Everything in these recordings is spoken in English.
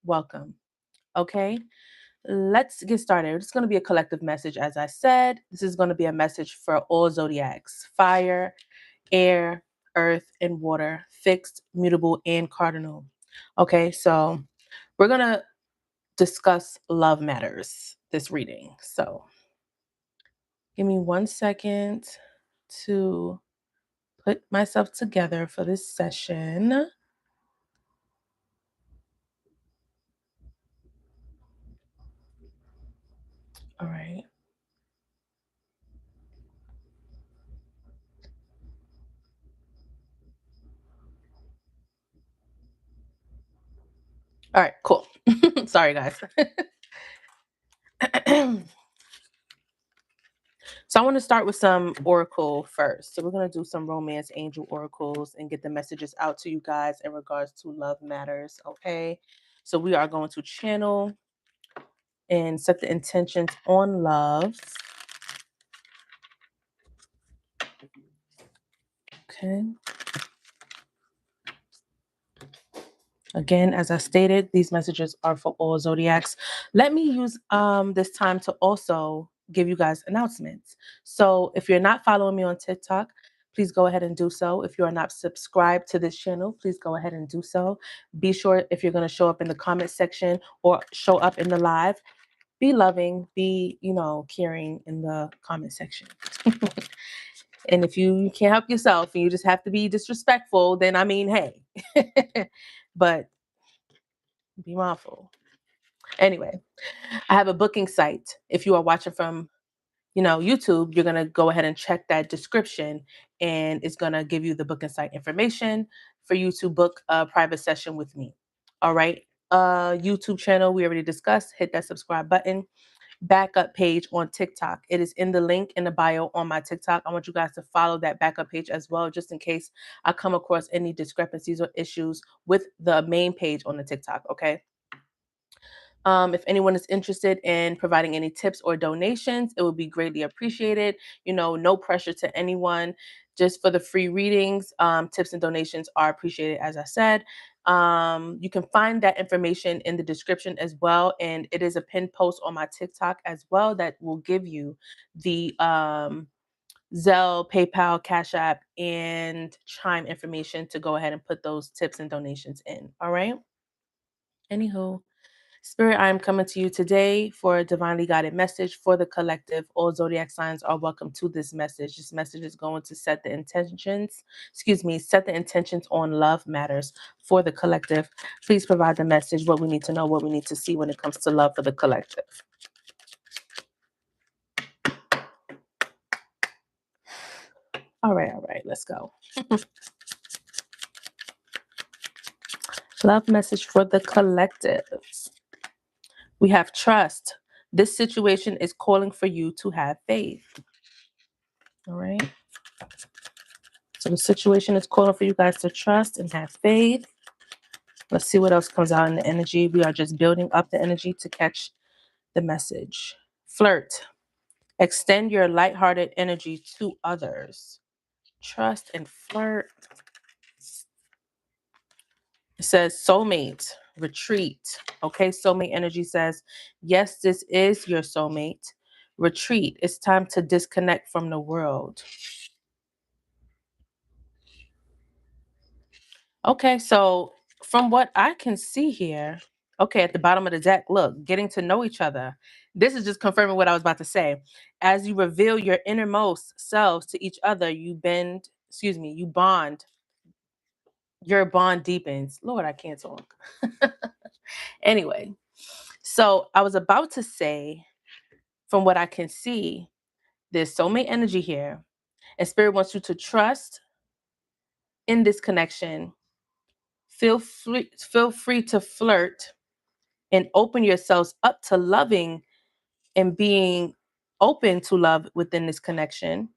welcome. Okay, let's get started. It's going to be a collective message, as I said. This is going to be a message for all zodiacs: fire, air, earth, and water, fixed, mutable, and cardinal. Okay, so we're going to discuss love matters this reading. So give me 1 second to put myself together for this session. All right. All right, cool. Sorry, guys. So I want to start with some oracle first. So we're going to do some romance angel oracles and get the messages out to you guys in regards to love matters. Okay. So we are going to channel and set the intentions on love. Okay. Again, as I stated, these messages are for all zodiacs. Let me use this time to also give you guys announcements. So if you're not following me on TikTok, please go ahead and do so. If you are not subscribed to this channel, please go ahead and do so. Be sure, if you're going to show up in the comment section or show up in the live, be loving, be, caring in the comment section. And if you can't help yourself and you just have to be disrespectful, then I mean, hey. But be mindful. Anyway, I have a booking site. If you are watching from, YouTube, you're going to go ahead and check that description and it's going to give you the booking site information for you to book a private session with me. All right. YouTube channel, we already discussed. Hit that subscribe button. Backup page on TikTok. It is in the link in the bio on my TikTok. I want you guys to follow that backup page as well, just in case I come across any discrepancies or issues with the main page on the TikTok. Okay. If anyone is interested in providing any tips or donations, it would be greatly appreciated. No pressure to anyone. Just for the free readings, tips and donations are appreciated, as I said. You can find that information in the description as well. And it is a pinned post on my TikTok as well that will give you the Zelle, PayPal, Cash App, and Chime information to go ahead and put those tips and donations in. All right. Anywho. Spirit, I am coming to you today for a divinely guided message for the collective. All zodiac signs are welcome to this message. This message is going to set the intentions on love matters for the collective. Please provide the message, what we need to know, what we need to see when it comes to love for the collective. All right, let's go. Love message for the collective. We have trust. This situation is calling for you to have faith. All right. So the situation is calling for you guys to trust and have faith. Let's see what else comes out in the energy. We are just building up the energy to catch the message. Flirt. Extend your lighthearted energy to others. Trust and flirt. It says soulmate. Retreat. Okay, soulmate energy says, yes, this is your soulmate. Retreat. It's time to disconnect from the world. Okay, so from what I can see here, okay, at the bottom of the deck, look, getting to know each other. This is just confirming what I was about to say. As you reveal your innermost selves to each other, you bond. Your bond deepens. Lord, I can't talk. Anyway, so I was about to say, from what I can see, there's soulmate energy here, and Spirit wants you to trust in this connection. Feel free to flirt and open yourselves up to loving and being open to love within this connection.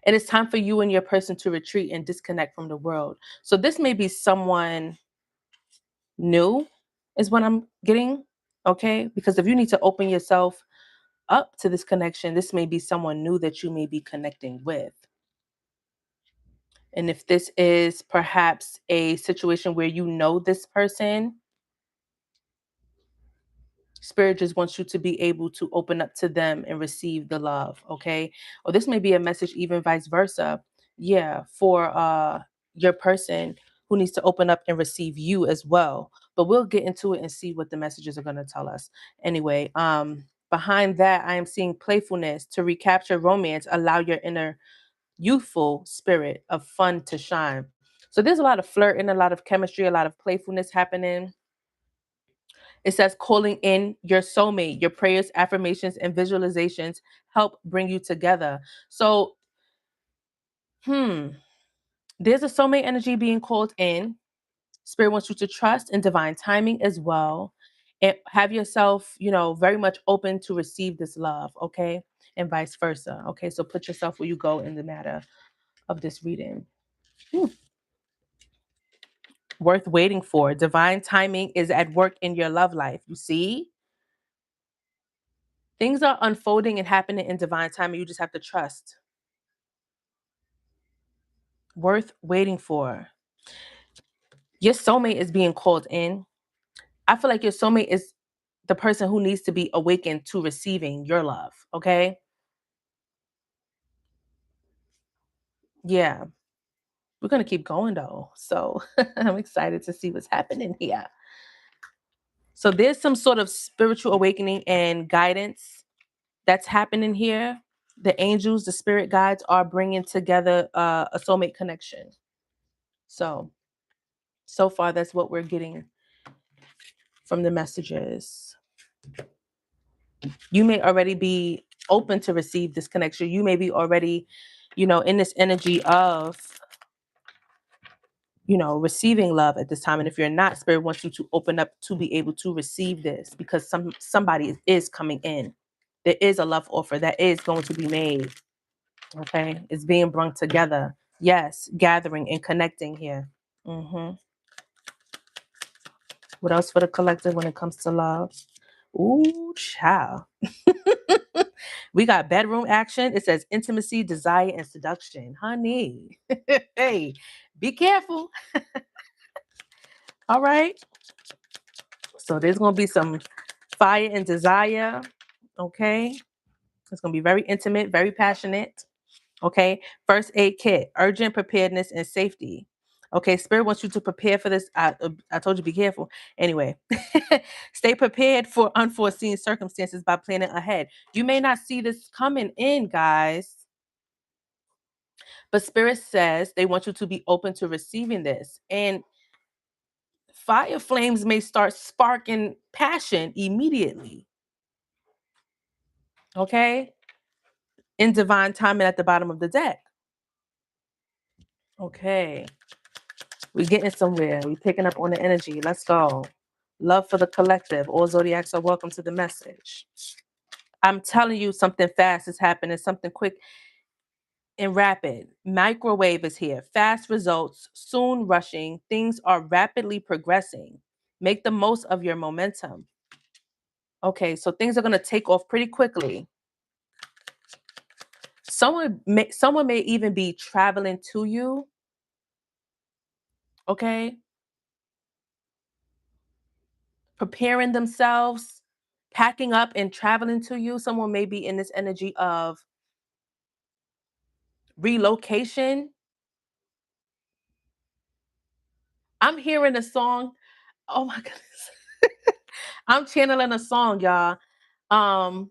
And it's time for you and your person to retreat and disconnect from the world. So this may be someone new, is what I'm getting. Okay. Because if you need to open yourself up to this connection, this may be someone new that you may be connecting with. And if this is perhaps a situation where you know this person, Spirit just wants you to be able to open up to them and receive the love, okay? Or this may be a message even vice versa. Yeah, for your person who needs to open up and receive you as well. But we'll get into it and see what the messages are going to tell us. Anyway, behind that, I am seeing playfulness to recapture romance, allow your inner youthful spirit of fun to shine. So there's a lot of flirting, a lot of chemistry, a lot of playfulness happening. It says calling in your soulmate, your prayers, affirmations, and visualizations help bring you together. So, there's a soulmate energy being called in. Spirit wants you to trust in divine timing as well. And have yourself, very much open to receive this love, okay? And vice versa. Okay. So put yourself where you go in the matter of this reading. Hmm. Worth waiting for. Divine timing is at work in your love life. You see? Things are unfolding and happening in divine timing. You just have to trust. Worth waiting for. Your soulmate is being called in. I feel like your soulmate is the person who needs to be awakened to receiving your love. Okay. Yeah. We're going to keep going though. So I'm excited to see what's happening here. So there's some sort of spiritual awakening and guidance that's happening here. The angels, the spirit guides are bringing together a soulmate connection. So far, that's what we're getting from the messages. You may already be open to receive this connection. You may be already, in this energy of, receiving love at this time. And if you're not, Spirit wants you to open up to be able to receive this because somebody is coming in. There is a love offer that is going to be made. Okay. It's being brought together. Yes. Gathering and connecting here. hmm What else for the collective when it comes to love? Ooh, child. We got bedroom action. It says intimacy, desire, and seduction. Honey. Hey, be careful. All right. So there's going to be some fire and desire. Okay. It's going to be very intimate, very passionate. Okay. First aid kit, urgent preparedness and safety. Okay. Spirit wants you to prepare for this. I told you be careful. Anyway, stay prepared for unforeseen circumstances by planning ahead. You may not see this coming in, guys. But Spirit says they want you to be open to receiving this. And fire flames may start sparking passion immediately. Okay? In divine timing at the bottom of the deck. Okay. We're getting somewhere. We're picking up on the energy. Let's go. Love for the collective. All zodiacs are welcome to the message. I'm telling you, something fast is happening, something quick and rapid. Microwave is here. Fast results, soon rushing. Things are rapidly progressing. Make the most of your momentum. Okay, so things are going to take off pretty quickly. Someone may even be traveling to you. Okay? Preparing themselves, packing up and traveling to you. Someone may be in this energy of relocation. I'm hearing a song. Oh my goodness. I'm channeling a song, y'all. Um,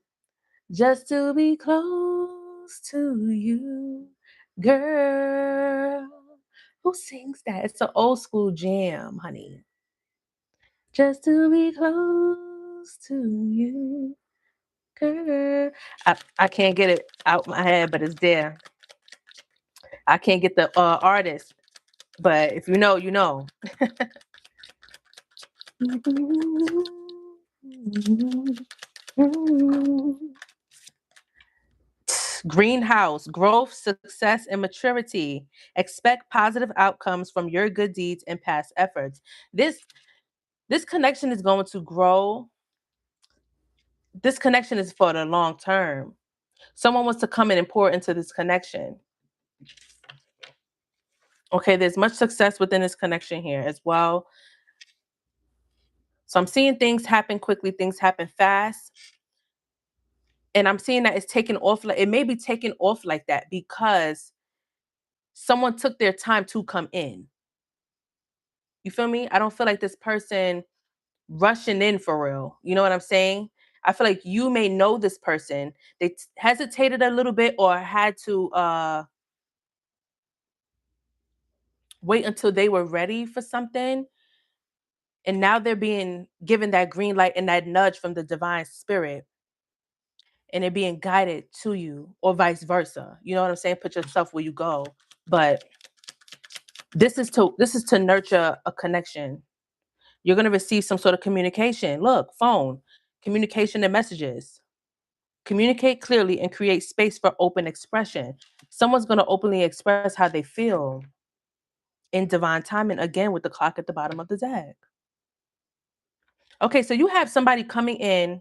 just to be close to you, girl. Who sings that? It's an old school jam, honey. Just to be close to you, girl. I can't get it out my head, but it's there. I can't get the artist, but if you know, you know. Greenhouse, growth, success, and maturity. Expect positive outcomes from your good deeds and past efforts. This connection is going to grow. This connection is for the long term. Someone wants to come in and pour into this connection. Okay, there's much success within this connection here as well. So I'm seeing things happen quickly, things happen fast. And I'm seeing that it's taken off, like it may be taken off like that because someone took their time to come in. You feel me? I don't feel like this person rushing in for real. You know what I'm saying? I feel like you may know this person. They hesitated a little bit or had to wait until they were ready for something. And now they're being given that green light and that nudge from the divine spirit. And they're being guided to you, or vice versa. You know what I'm saying? Put yourself where you go. But this is to nurture a connection. You're gonna receive some sort of communication. Look, phone, communication and messages. Communicate clearly and create space for open expression. Someone's gonna openly express how they feel in divine timing, again with the clock at the bottom of the deck. Okay, so you have somebody coming in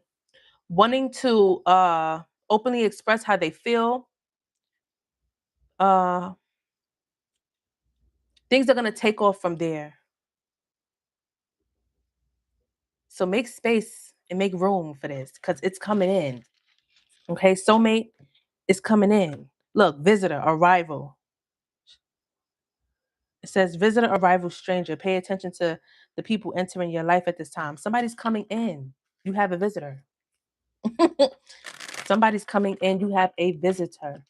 wanting to openly express how they feel. Uh Things are gonna take off from there. So make space and make room for this because it's coming in. Okay, soulmate is coming in. Look, visitor, arrival. It says visitor, arrival, stranger. Pay attention to the people entering your life at this time. Somebody's coming in. You have a visitor. Somebody's coming in. You have a visitor.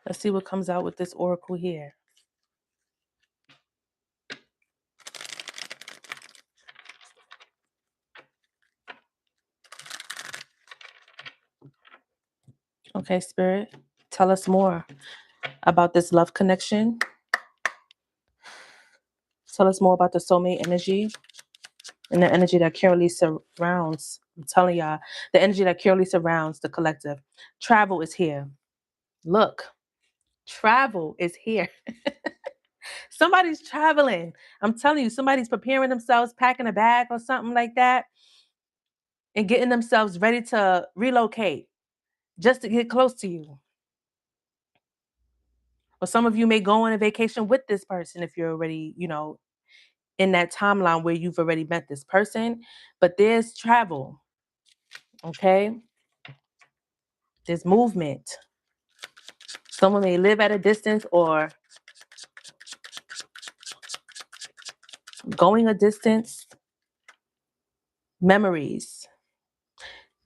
Let's see what comes out with this oracle here. Okay, Spirit, tell us more about this love connection. Tell us more about the soulmate energy and the energy that currently surrounds. I'm telling y'all, the energy that currently surrounds the collective. Travel is here. Look, travel is here. Somebody's traveling. I'm telling you, somebody's preparing themselves, packing a bag or something like that, and getting themselves ready to relocate just to get close to you. Or some of you may go on a vacation with this person if you're already, in that timeline where you've already met this person. But there's travel, okay? There's movement. Someone may live at a distance or going a distance. Memories.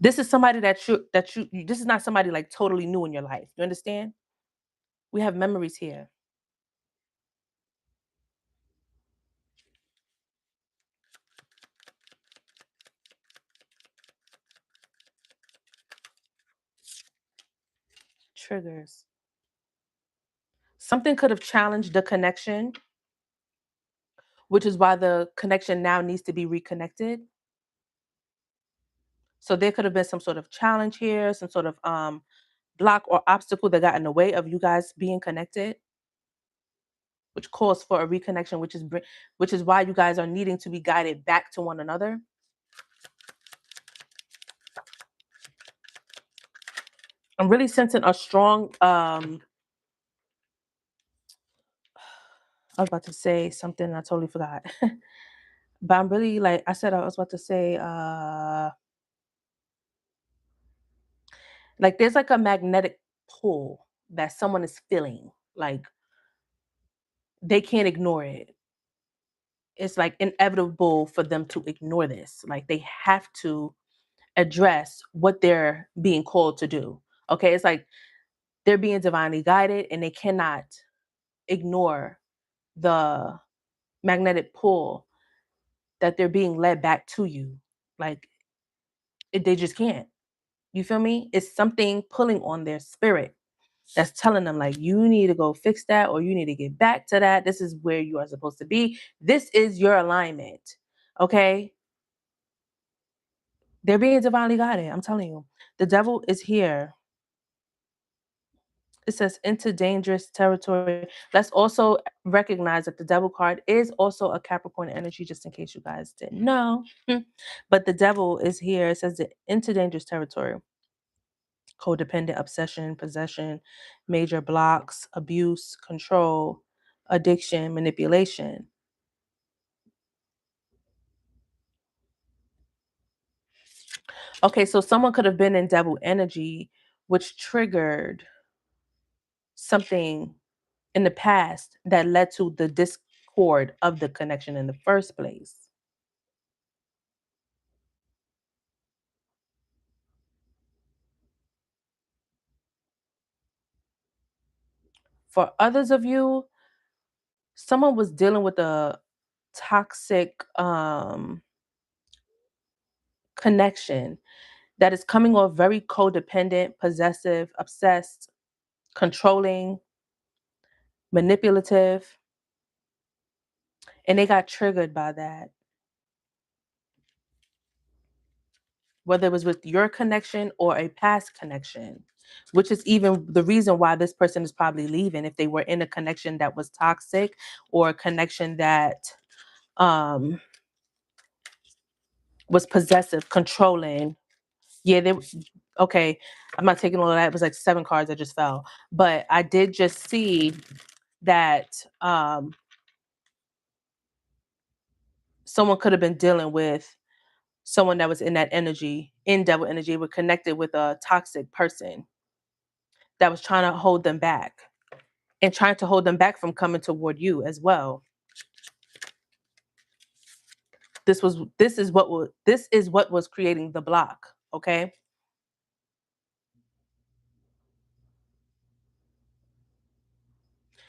This is somebody this is not somebody like totally new in your life. You understand? We have memories here. Triggers. Something could have challenged the connection, which is why the connection now needs to be reconnected. So there could have been some sort of challenge here, some sort of block or obstacle that got in the way of you guys being connected, which calls for a reconnection, which is why you guys are needing to be guided back to one another. I'm really sensing a strong I was about to say something and I totally forgot. But I'm really like I said I was about to say like there's like a magnetic pull that someone is feeling. Like they can't ignore it. It's like inevitable for them to ignore this. Like they have to address what they're being called to do. Okay, it's like they're being divinely guided and they cannot ignore the magnetic pull that they're being led back to you. Like they just can't. You feel me? It's something pulling on their spirit that's telling them like you need to go fix that or you need to get back to that. This is where you are supposed to be. This is your alignment. Okay? They're being divinely guided. I'm telling you. The devil is here. It says into dangerous territory. Let's also recognize that the devil card is also a Capricorn energy, just in case you guys didn't know. But the devil is here. It says into dangerous territory. Codependent, obsession, possession, major blocks, abuse, control, addiction, manipulation. Okay, so someone could have been in devil energy, which triggered something in the past that led to the discord of the connection in the first place. For others of you, someone was dealing with a toxic connection that is coming off very codependent, possessive, obsessed, controlling, manipulative, and they got triggered by that. Whether it was with your connection or a past connection, which is even the reason why this person is probably leaving if they were in a connection that was toxic or a connection that um, was possessive, controlling. Yeah, they okay. I'm not taking all of that. It was like 7 cards that just fell. But I did just see that someone could have been dealing with someone that was in that energy, in devil energy, were connected with a toxic person that was trying to hold them back and trying to hold them back from coming toward you as well. This is what was creating the block, okay?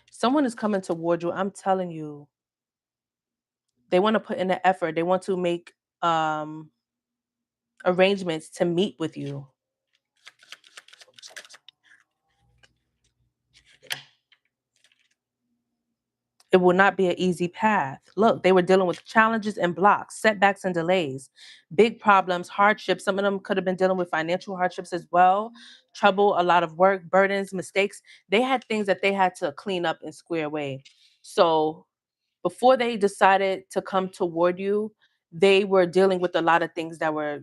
Someone is coming toward you. I'm telling you, they want to put in the effort. They want to make um arrangements to meet with you. It will not be an easy path. Look, they were dealing with challenges and blocks, setbacks and delays, big problems, hardships. Some of them could have been dealing with financial hardships as well, trouble, a lot of work, burdens, mistakes. They had things that they had to clean up and square away. So before they decided to come toward you, they were dealing with a lot of things that were,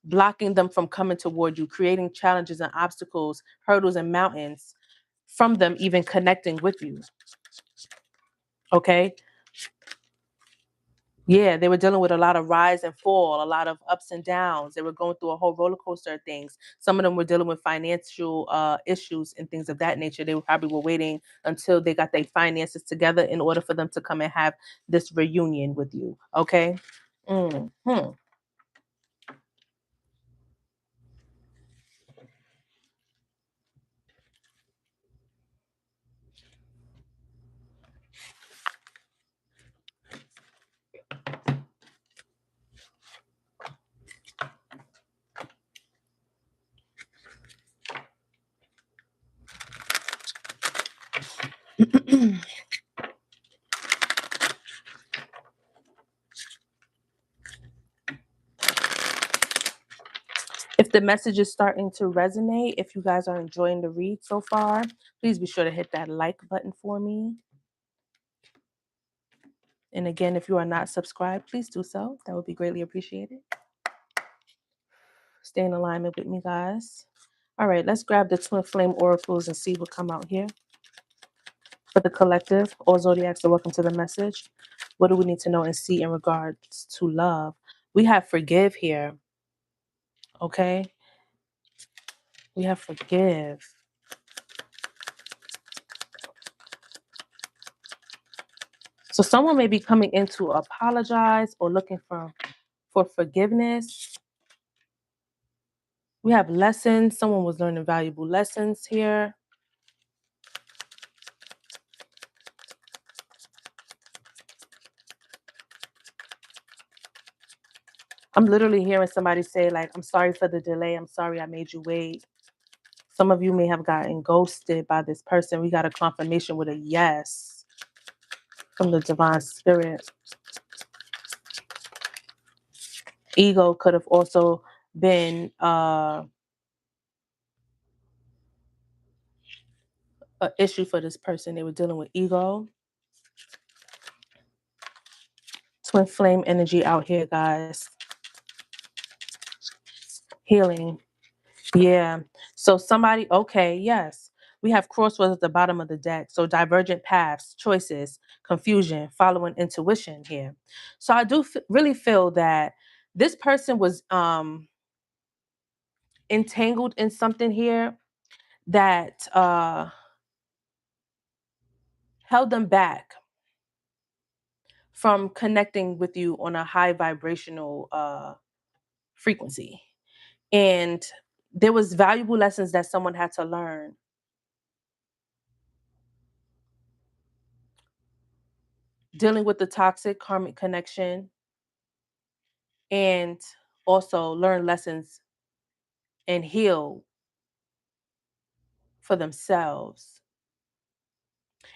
blocking them from coming toward you, creating challenges and obstacles, hurdles and mountains from them even connecting with you. Okay. Yeah, they were dealing with a lot of rise and fall, a lot of ups and downs. They were going through a whole roller coaster of things. Some of them were dealing with financial issues and things of that nature. They probably were waiting until they got their finances together in order for them to come and have this reunion with you. Okay. Hmm. If the message is starting to resonate, if you guys are enjoying the read so far, please be sure to hit that like button for me. And again, if you are not subscribed, please do so. That would be greatly appreciated. Stay in alignment with me, guys. All right, let's grab the twin flame oracles and see what come out here. For the collective, all zodiacs are welcome to the message. What do we need to know and see in regards to love? We have forgive here. Okay? We have forgive. So someone may be coming in to apologize or looking for forgiveness. We have lessons. Someone was learning valuable lessons here. I'm literally hearing somebody say, like, I'm sorry for the delay. I'm sorry I made you wait. Some of you may have gotten ghosted by this person. We got a confirmation with a yes from the divine spirit. Ego could have also been an issue for this person. They were dealing with ego. Twin flame energy out here, guys. Healing. Yeah. So somebody, okay, yes. We have crossroads at the bottom of the deck. So divergent paths, choices, confusion, following intuition here. So I do really feel that this person was entangled in something here that held them back from connecting with you on a high vibrational frequency. And there was valuable lessons that someone had to learn dealing with the toxic karmic connection, and also learn lessons and heal for themselves.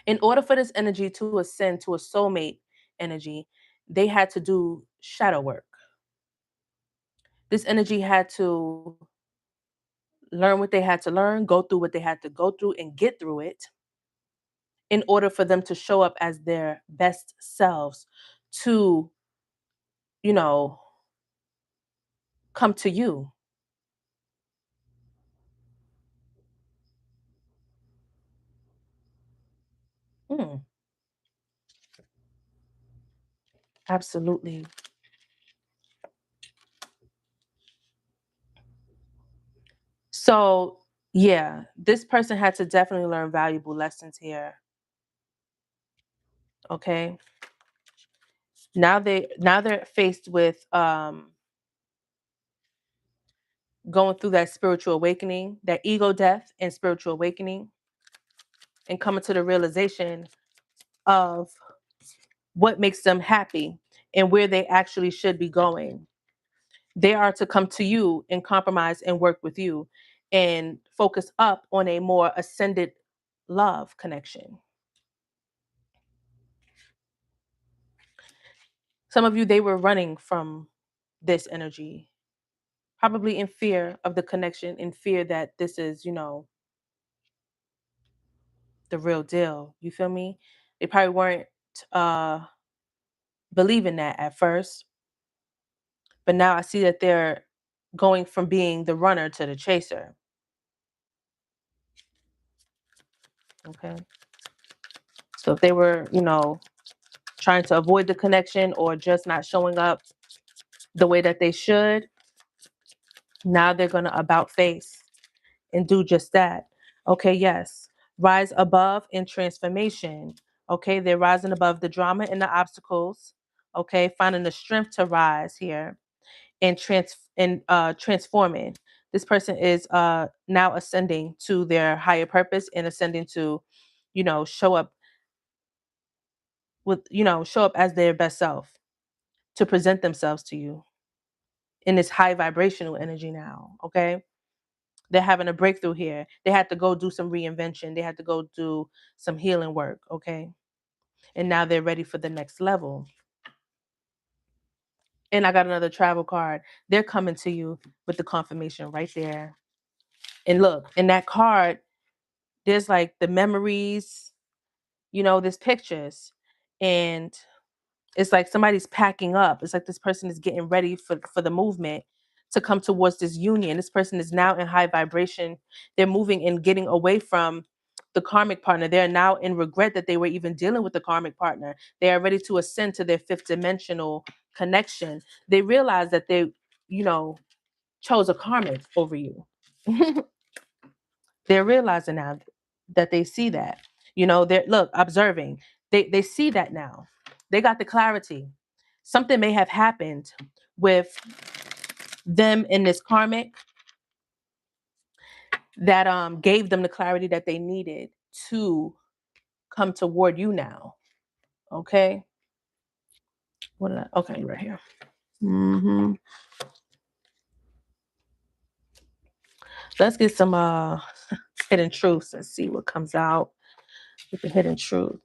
In order for this energy to ascend to a soulmate energy, they had to do shadow work. This energy had to learn what they had to learn, go through what they had to go through, and get through it in order for them to show up as their best selves to, you know, come to you. Mm, absolutely. So, yeah, this person had to definitely learn valuable lessons here. Okay. Now they're faced with going through that spiritual awakening, that ego death and spiritual awakening, and coming to the realization of what makes them happy and where they actually should be going. They are to come to you and compromise and work with you and focus up on a more ascended love connection. Some of you, they were running from this energy, probably in fear of the connection, in fear that this is, the real deal. You feel me? They probably weren't uh believing that at first, but now I see that they're going from being the runner to the chaser. Okay. So if they were, trying to avoid the connection or just not showing up the way that they should, now they're going to about face and do just that. Okay, yes. Rise above in transformation. Okay, they're rising above the drama and the obstacles. Okay, finding the strength to rise here and transforming. This person is now ascending to their higher purpose and ascending to, show up show up as their best self, to present themselves to you in this high vibrational energy now. Okay. They're having a breakthrough here. They had to go do some reinvention. They had to go do some healing work. Okay. And now they're ready for the next level. And I got another travel card. They're coming to you with the confirmation right there. And look, in that card, there's like the memories, there's pictures. And it's like somebody's packing up. It's like this person is getting ready for the movement to come towards this union. This person is now in high vibration. They're moving and getting away from the karmic partner. They're now in regret that they were even dealing with the karmic partner. They are ready to ascend to their fifth dimensional connection. They realize that they, you know, chose a karmic over you. They're realizing now that they see that. They're observing. They see that now. They got the clarity. Something may have happened with them in this karmic that gave them the clarity that they needed to come toward you now. Okay. Okay, right here. hmm Let's get some hidden truths and see what comes out with the hidden truth.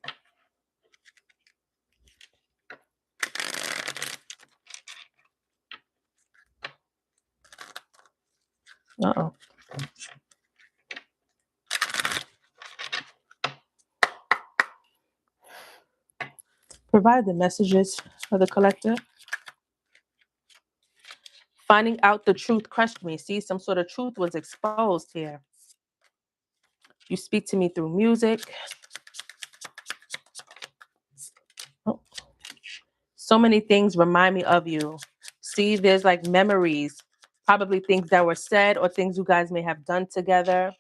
Uh-oh. Provide the messages for the collective. Finding out the truth crushed me. See, some sort of truth was exposed here. You speak to me through music. Oh. So many things remind me of you. See, there's like memories, probably things that were said or things you guys may have done together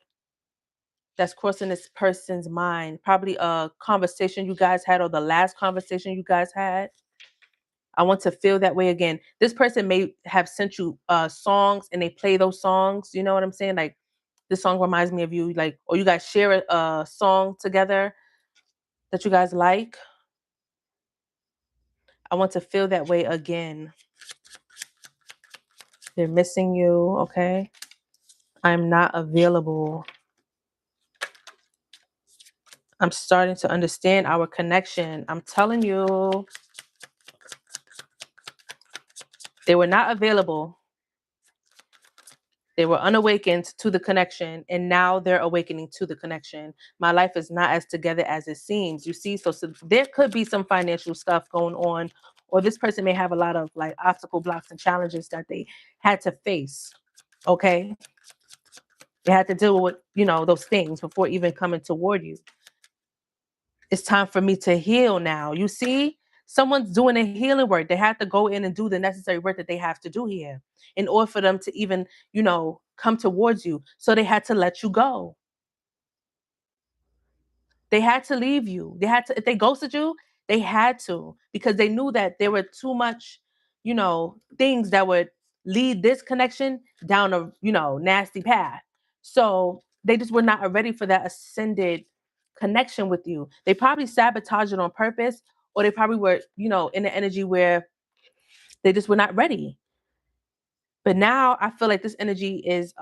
that's crossing this person's mind. Probably a conversation you guys had or the last conversation you guys had. I want to feel that way again. This person may have sent you songs and they play those songs. You know what I'm saying? Like, this song reminds me of you, like, or you guys share a song together that you guys like. I want to feel that way again. They're missing you, okay? I'm not available. I'm starting to understand our connection. I'm telling you, they were not available. They were unawakened to the connection, and now they're awakening to the connection. My life is not as together as it seems. You see, so there could be some financial stuff going on, or this person may have a lot of like obstacle blocks and challenges that they had to face. Okay, they had to deal with, those things before even coming toward you. It's time for me to heal now. You see, someone's doing a healing work. They have to go in and do the necessary work that they have to do here in order for them to even, come towards you. So they had to let you go. They had to leave you. They had to, if they ghosted you, they had to, because they knew that there were too much, things that would lead this connection down a, nasty path. So they just were not ready for that ascended connection with you. They probably sabotaged it on purpose, or they probably were, in the energy where they just were not ready. But now I feel like this energy is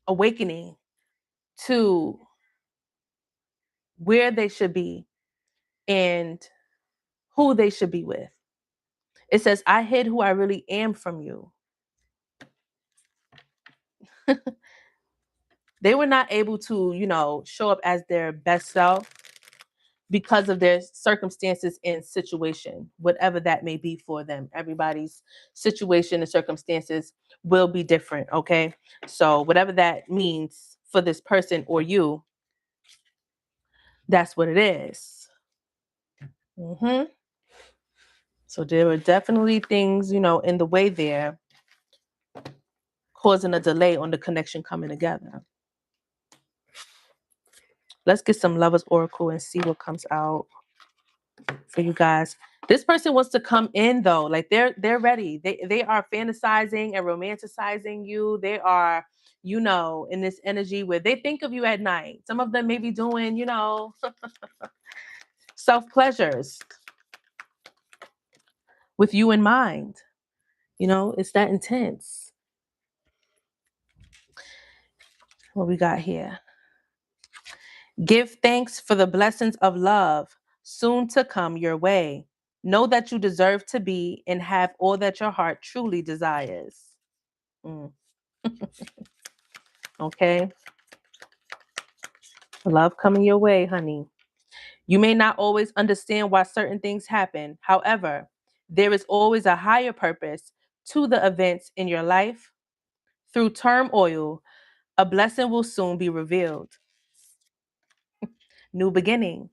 awakening to where they should be and who they should be with. It says, I hid who I really am from you. They were not able to, show up as their best self because of their circumstances and situation, whatever that may be for them. Everybody's situation and circumstances will be different, okay? So whatever that means for this person or you, that's what it is. Mm-hmm. So there were definitely things, in the way there, causing a delay on the connection coming together. Let's get some Lovers Oracle and see what comes out for you guys. This person wants to come in though. Like they're ready. They are fantasizing and romanticizing you. They are, in this energy where they think of you at night. Some of them may be doing, self pleasures with you in mind. It's that intense. What we got here? Give thanks for the blessings of love soon to come your way. Know that you deserve to be and have all that your heart truly desires. Mm. Okay. Love coming your way, honey. You may not always understand why certain things happen. However, there is always a higher purpose to the events in your life. Through turmoil, a blessing will soon be revealed. New beginnings.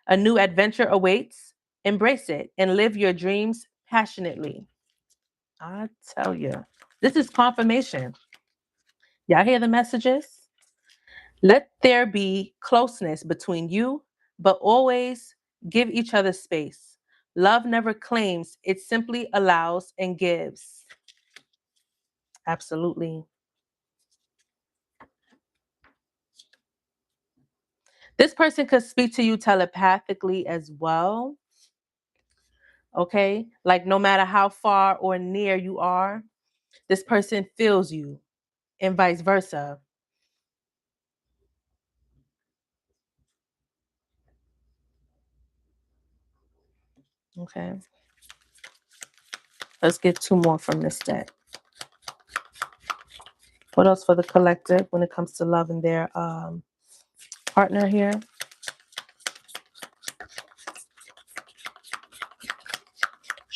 A new adventure awaits. Embrace it and live your dreams passionately. I tell you, this is confirmation. Y'all hear the messages? Let there be closeness between you, but always give each other space. Love never claims, it simply allows and gives. Absolutely. This person could speak to you telepathically as well. Okay? Like no matter how far or near you are, this person feels you and vice versa. Okay. Let's get two more from this deck. What else for the collective when it comes to love and their partner here?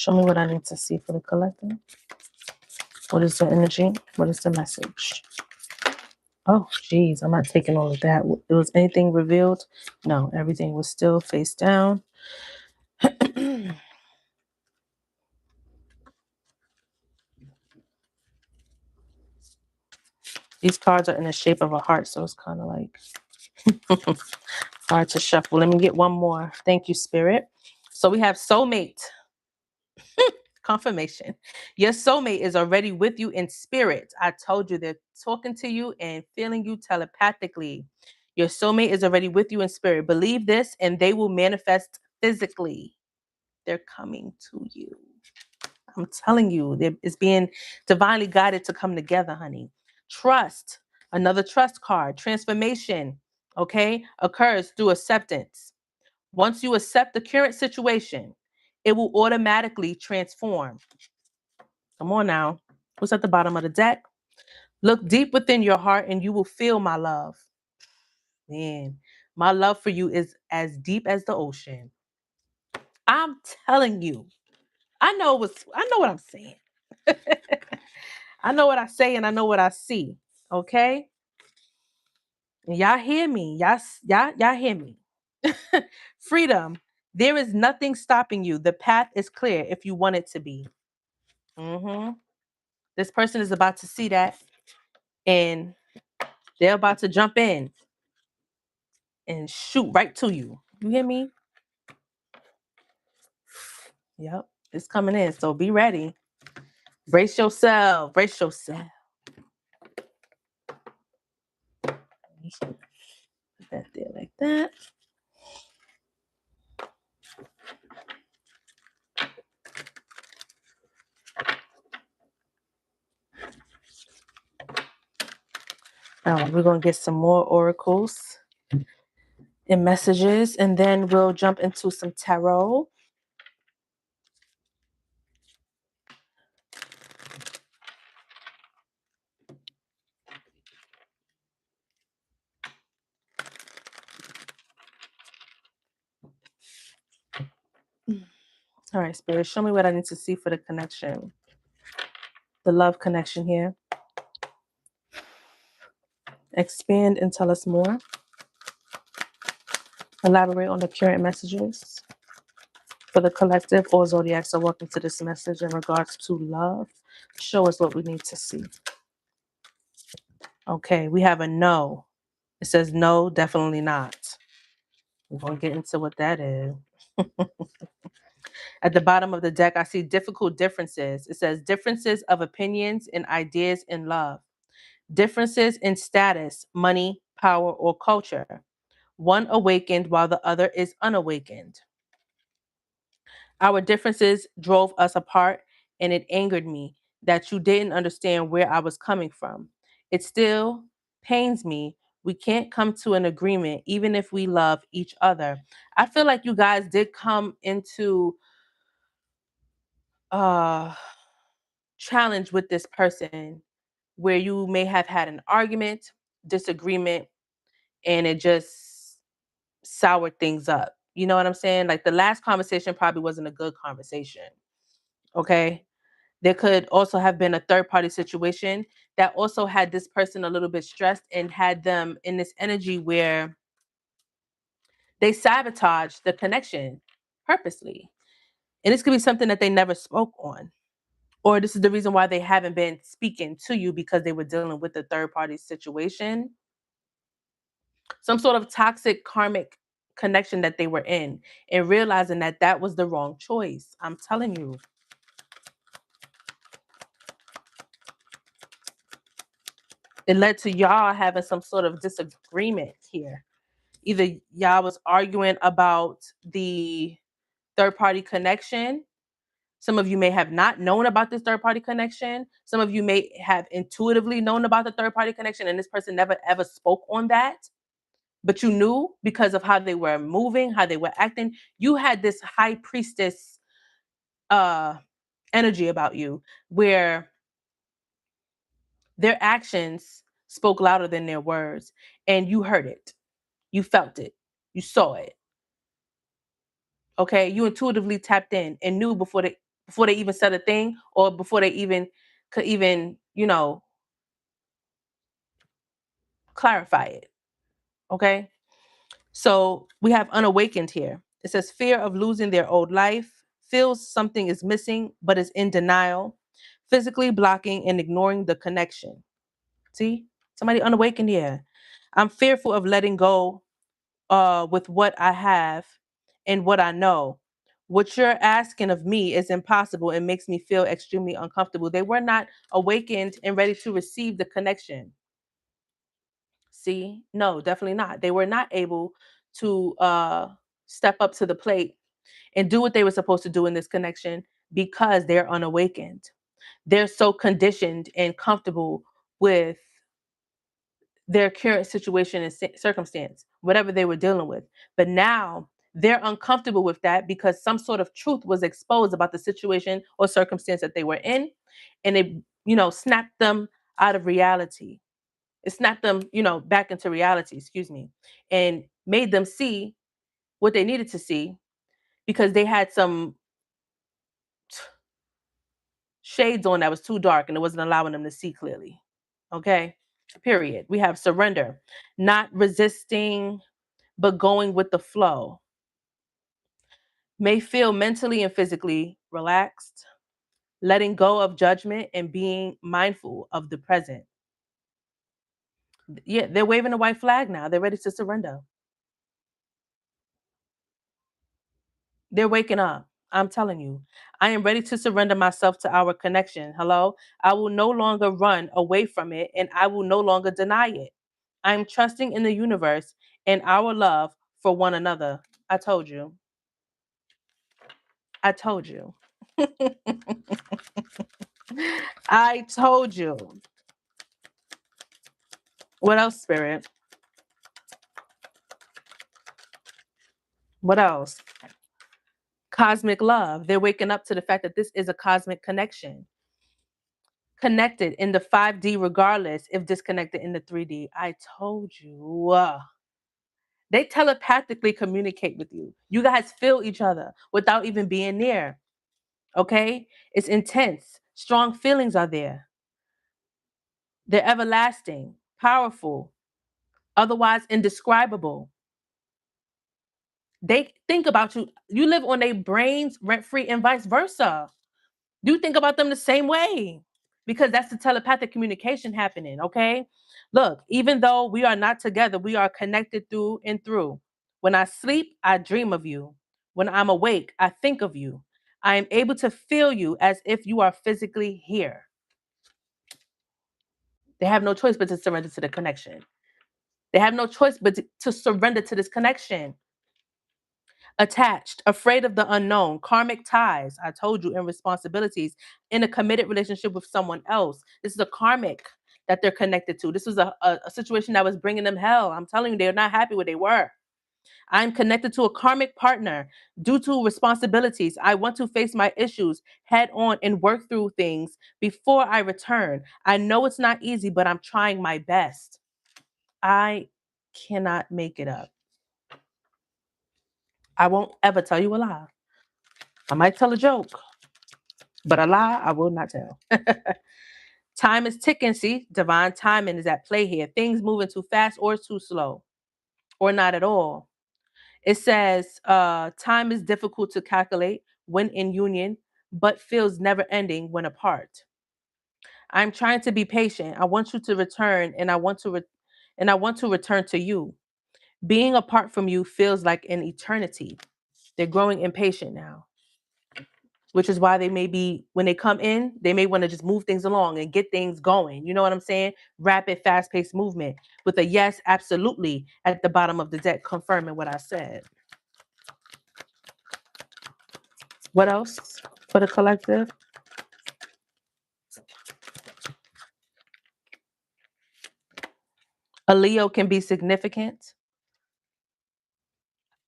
Show me what I need to see for the collective. What is the energy? What is the message? Oh, geez, I'm not taking all of that. Was anything revealed? No, everything was still face down. These cards are in the shape of a heart, so it's kind of like hard to shuffle. Let me get one more. Thank you, Spirit. So we have soulmate. Confirmation. Your soulmate is already with you in spirit. I told you they're talking to you and feeling you telepathically. Your soulmate is already with you in spirit. Believe this and they will manifest physically. They're coming to you. I'm telling you, it's being divinely guided to come together, honey. Trust, another trust card. Transformation, okay, occurs through acceptance. Once you accept the current situation, it will automatically transform. Come on now. What's at the bottom of the deck? Look deep within your heart and you will feel my love. Man, my love for you is as deep as the ocean. I'm telling you. I know what I'm saying. I know what I say and I know what I see. Okay? And y'all hear me. Y'all hear me. Freedom. There is nothing stopping you. The path is clear if you want it to be. This person is about to see that and they're about to jump in and shoot right to you. You hear me? Yep. It's coming in. So be ready. Brace yourself. Brace yourself. Put that there like that. Now we're going to get some more oracles and messages, and then we'll jump into some tarot. All right, Spirit, show me what I need to see for the connection. The love connection here. Expand and tell us more. Elaborate on the current messages. For the collective, all zodiacs are welcome to this message in regards to love. Show us what we need to see. Okay, we have a no. It says no, definitely not. We're going to get into what that is. At the bottom of the deck, I see difficult differences. It says differences of opinions and ideas in love. Differences in status, money, power, or culture. One awakened while the other is unawakened. Our differences drove us apart, and it angered me that you didn't understand where I was coming from. It still pains me. We can't come to an agreement, even if we love each other. I feel like you guys did come into challenge with this person where you may have had an argument, disagreement, and it just soured things up. You know what I'm saying? Like the last conversation probably wasn't a good conversation. Okay. There could also have been a third party situation that also had this person a little bit stressed and had them in this energy where they sabotage the connection purposely. And this could be something that they never spoke on. Or this is the reason why they haven't been speaking to you because they were dealing with a third party situation. Some sort of toxic karmic connection that they were in and realizing that that was the wrong choice. I'm telling you. It led to y'all having some sort of disagreement here. Either y'all was arguing about the third party connection. Some of you may have not known about this third party connection. Some of you may have intuitively known about the third party connection and this person never ever spoke on that. But you knew because of how they were moving, how they were acting. You had this high priestess energy about you where their actions spoke louder than their words and you heard it. You felt it. You saw it. Okay, you intuitively tapped in and knew before before they even said a thing, or before they even could even, clarify it. Okay. So we have unawakened here. It says fear of losing their old life, feels something is missing, but is in denial, physically blocking and ignoring the connection. See, somebody unawakened here. I'm fearful of letting go with what I have and what I know. What you're asking of me is impossible and makes me feel extremely uncomfortable. They were not awakened and ready to receive the connection. See, no, definitely not. They were not able to step up to the plate and do what they were supposed to do in this connection because they're unawakened. They're so conditioned and comfortable with their current situation and circumstance, whatever they were dealing with. But now they're uncomfortable with that because some sort of truth was exposed about the situation or circumstance that they were in, and it, snapped them out of reality. It snapped them, back into reality, excuse me, and made them see what they needed to see because they had some shades on that was too dark and it wasn't allowing them to see clearly. Okay? Period. We have surrender, not resisting, but going with the flow. May feel mentally and physically relaxed, letting go of judgment and being mindful of the present. Yeah, they're waving a white flag now. They're ready to surrender. They're waking up. I'm telling you, I am ready to surrender myself to our connection. Hello? I will no longer run away from it and I will no longer deny it. I'm trusting in the universe and our love for one another. I told you. I told you. I told you. What else, Spirit? What else? Cosmic love. They're waking up to the fact that this is a cosmic connection. Connected in the 5D, regardless if disconnected in the 3D. I told you. They telepathically communicate with you. You guys feel each other without even being near. Okay? It's intense. Strong feelings are there. They're everlasting, powerful, otherwise indescribable. They think about you. You live on their brains rent free and vice versa. You think about them the same way because that's the telepathic communication happening. Okay. Look, even though we are not together, we are connected through and through. When I sleep, I dream of you. When I'm awake, I think of you. I am able to feel you as if you are physically here. They have no choice but to surrender to the connection. They have no choice but to surrender to this connection. Attached, afraid of the unknown, karmic ties, I told you, and responsibilities in a committed relationship with someone else. This is a karmic that they're connected to. This was a situation that was bringing them hell. I'm telling you, they're not happy where they were. I'm connected to a karmic partner due to responsibilities. I want to face my issues head on and work through things before I return. I know it's not easy, but I'm trying my best. I cannot make it up. I won't ever tell you a lie. I might tell a joke, but a lie I will not tell. Time is ticking. See, divine timing is at play here. Things moving too fast or too slow, or not at all. It says time is difficult to calculate when in union, but feels never ending when apart. I'm trying to be patient. I want you to return, and I want to return to you. Being apart from you feels like an eternity. They're growing impatient now, which is why they may be, when they come in, they may want to just move things along and get things going. You know what I'm saying? Rapid, fast paced movement with a yes, absolutely at the bottom of the deck, confirming what I said. What else for the collective? A Leo can be significant.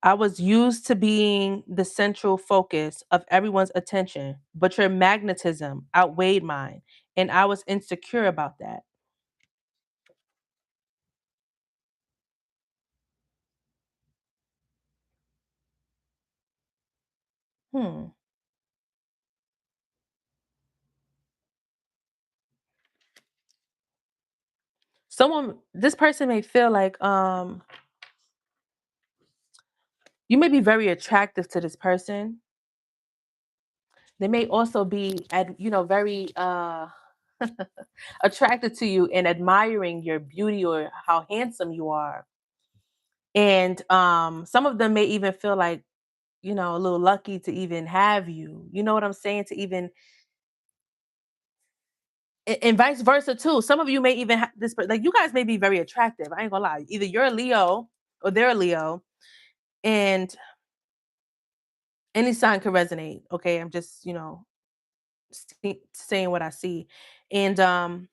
I was used to being the central focus of everyone's attention, but your magnetism outweighed mine, and I was insecure about that. Hmm. this person may feel like you may be very attractive to this person. They may also be very attracted to you and admiring your beauty or how handsome you are. And some of them may even feel like, a little lucky to even have you. You know what I'm saying? To even and vice versa too. Some of you may even have this, like you guys may be very attractive. I ain't gonna lie. Either you're a Leo or they're a Leo, and any sign could resonate. Okay, I'm just saying what I see, and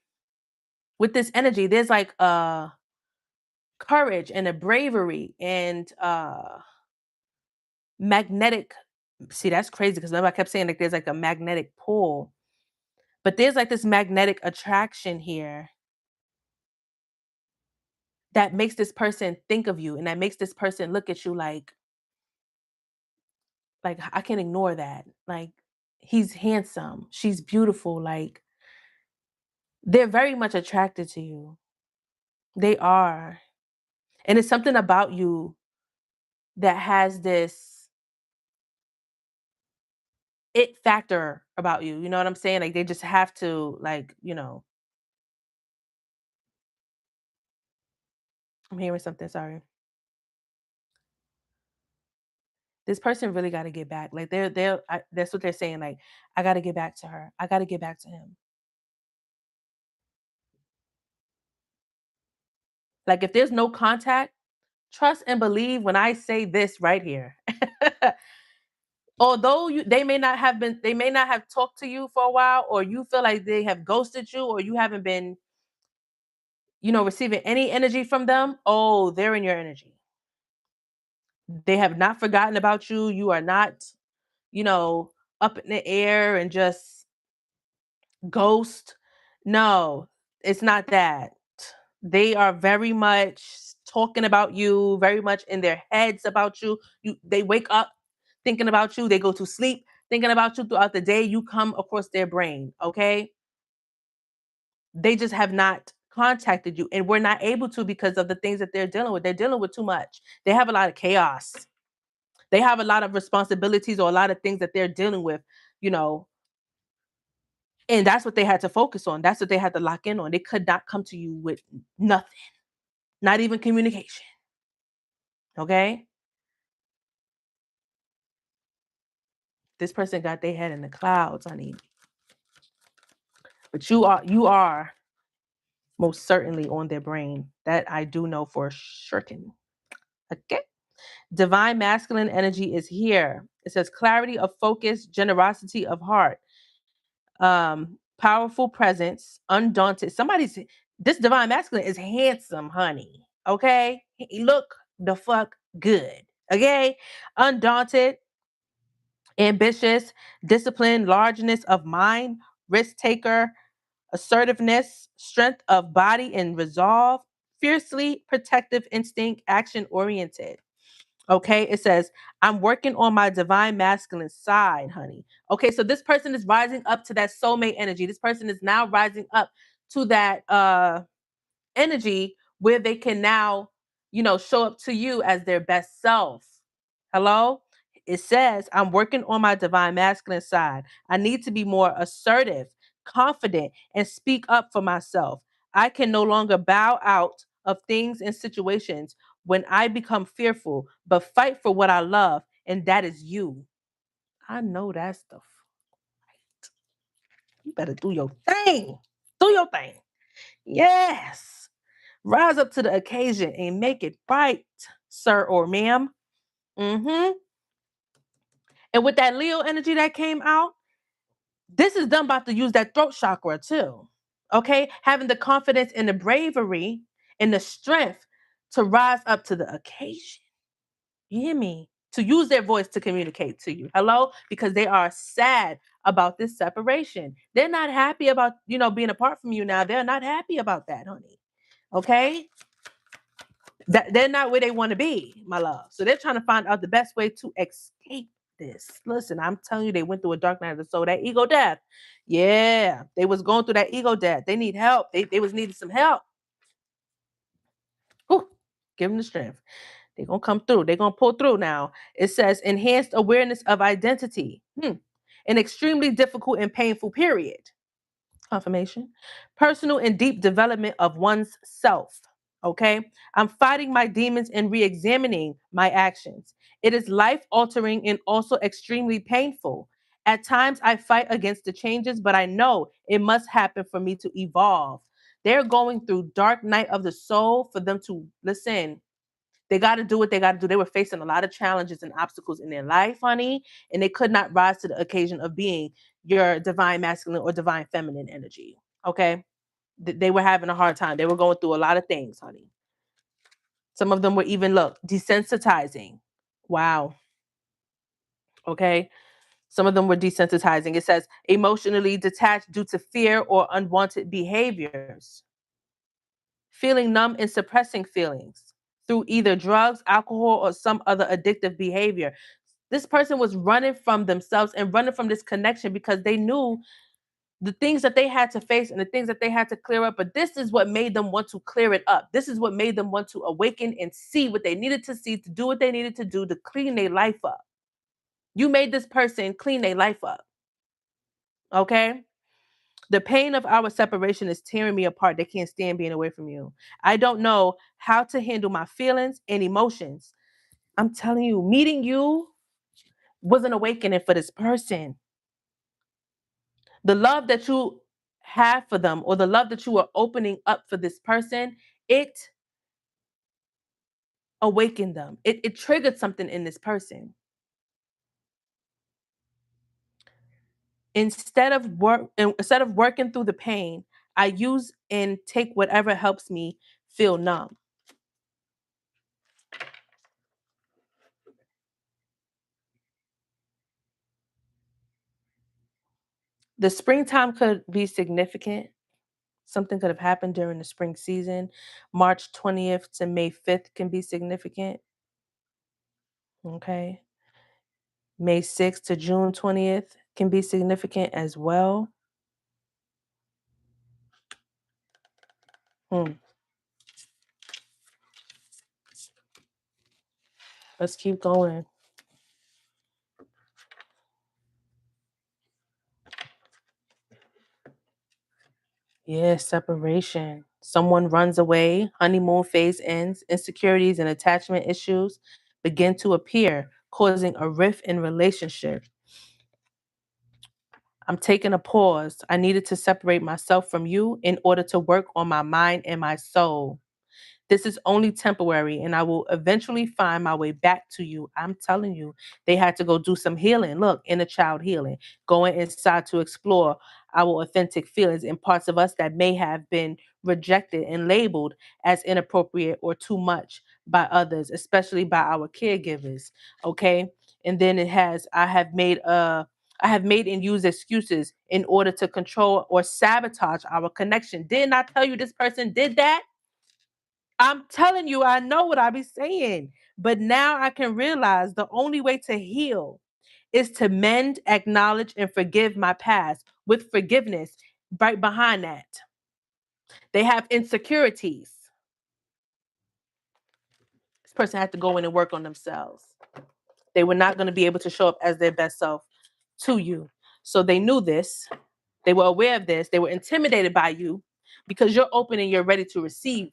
with this energy, there's like a courage and a bravery and magnetic. See, that's crazy because remember I kept saying like there's like a magnetic pull, but there's like this magnetic attraction here that makes this person think of you and that makes this person look at you like I can't ignore that. Like he's handsome, she's beautiful, like they're very much attracted to you. They are. And it's something about you that has this it factor about you. You know what I'm saying? Like they just have to I'm hearing something, sorry. This person really got to get back. Like that's what they're saying. Like I got to get back to her. I got to get back to him. Like if there's no contact, trust and believe when I say this right here. Although they may not have talked to you for a while, or you feel like they have ghosted you, or you haven't been, receiving any energy from them. Oh, they're in your energy. They have not forgotten about you. You are not, you know, up in the air and just ghost. No, it's not that. They are very much talking about you, very much in their heads about you. They wake up thinking about you, they go to sleep thinking about you throughout the day. You come across their brain, okay? They just have not contacted you and we're not able to because of the things that they're dealing with. They're dealing with too much. They have a lot of chaos. They have a lot of responsibilities or a lot of things that they're dealing with, you know, and that's what they had to focus on. That's what they had to lock in on. They could not come to you with nothing, not even communication. Okay? This person got their head in the clouds, honey. But you are most certainly on their brain. That I do know for certain. Okay? Divine masculine energy is here. It says clarity of focus, generosity of heart, powerful presence, undaunted. This divine masculine is handsome, honey. Okay? He look the fuck good. Okay? Undaunted, ambitious, disciplined, largeness of mind, risk taker, assertiveness, strength of body and resolve, fiercely protective instinct, action oriented. Okay, it says, I'm working on my divine masculine side, honey. Okay, so this person is rising up to that soulmate energy. This person is now rising up to that energy where they can now, show up to you as their best self. Hello? It says, I'm working on my divine masculine side. I need to be more assertive, confident, and speak up for myself. I can no longer bow out of things and situations when I become fearful, but fight for what I love, and that is you. I know that's the fight. You better do your thing. Do your thing. Yes. Rise up to the occasion and make it right, sir or ma'am. Mm-hmm. And with that Leo energy that came out, this is them about to use that throat chakra too. Okay? Having the confidence and the bravery and the strength to rise up to the occasion. You hear me? To use their voice to communicate to you. Hello? Because they are sad about this separation. They're not happy about, being apart from you now. They're not happy about that, honey. Okay? That they're not where they want to be, my love. So they're trying to find out the best way to escape this. Listen, I'm telling you, they went through a dark night of the soul, that ego death. Yeah, they was going through that ego death. They need help. They was needing some help. Give them the strength. They're going to come through. They're going to pull through now. It says enhanced awareness of identity. An extremely difficult and painful period. Confirmation. Personal and deep development of one's self. Okay. I'm fighting my demons and re-examining my actions. It is life altering and also extremely painful. At times I fight against the changes, but I know it must happen for me to evolve. They're going through dark night of the soul for them to listen. They got to do what they got to do. They were facing a lot of challenges and obstacles in their life, honey, and they could not rise to the occasion of being your divine masculine or divine feminine energy. Okay. They were having a hard time. They were going through a lot of things, honey. Some of them were even, look, desensitizing. Wow. Okay. Some of them were desensitizing. It says emotionally detached due to fear or unwanted behaviors, feeling numb and suppressing feelings through either drugs, alcohol, or some other addictive behavior. This person was running from themselves and running from this connection because they knew the things that they had to face and the things that they had to clear up. But this is what made them want to clear it up. This is what made them want to awaken and see what they needed to see, to do what they needed to do, to clean their life up. You made this person clean their life up. Okay? The pain of our separation is tearing me apart. They can't stand being away from you. I don't know how to handle my feelings and emotions. I'm telling you, meeting you was an awakening for this person. The love that you have for them or the love that you are opening up for this person, it awakened them. It triggered something in this person. Instead of working through the pain, I use and take whatever helps me feel numb. The springtime could be significant. Something could have happened during the spring season. March 20th to May 5th can be significant. Okay. May 6th to June 20th can be significant as well. Hmm. Let's keep going. Yeah, separation. Someone runs away, honeymoon phase ends, insecurities and attachment issues begin to appear, causing a rift in relationship. I'm taking a pause. I needed to separate myself from you in order to work on my mind and my soul. This is only temporary and I will eventually find my way back to you. I'm telling you, they had to go do some healing. Look, inner child healing, going inside to explore our authentic feelings and parts of us that may have been rejected and labeled as inappropriate or too much by others, especially by our caregivers. Okay. And then it has, I have made and used excuses in order to control or sabotage our connection. Didn't I tell you this person did that? I'm telling you, I know what I be saying. But now I can realize the only way to heal is to mend, acknowledge, and forgive my past with forgiveness right behind that. They have insecurities. This person had to go in and work on themselves. They were not going to be able to show up as their best self to you. So they knew this. They were aware of this. They were intimidated by you because you're open and you're ready to receive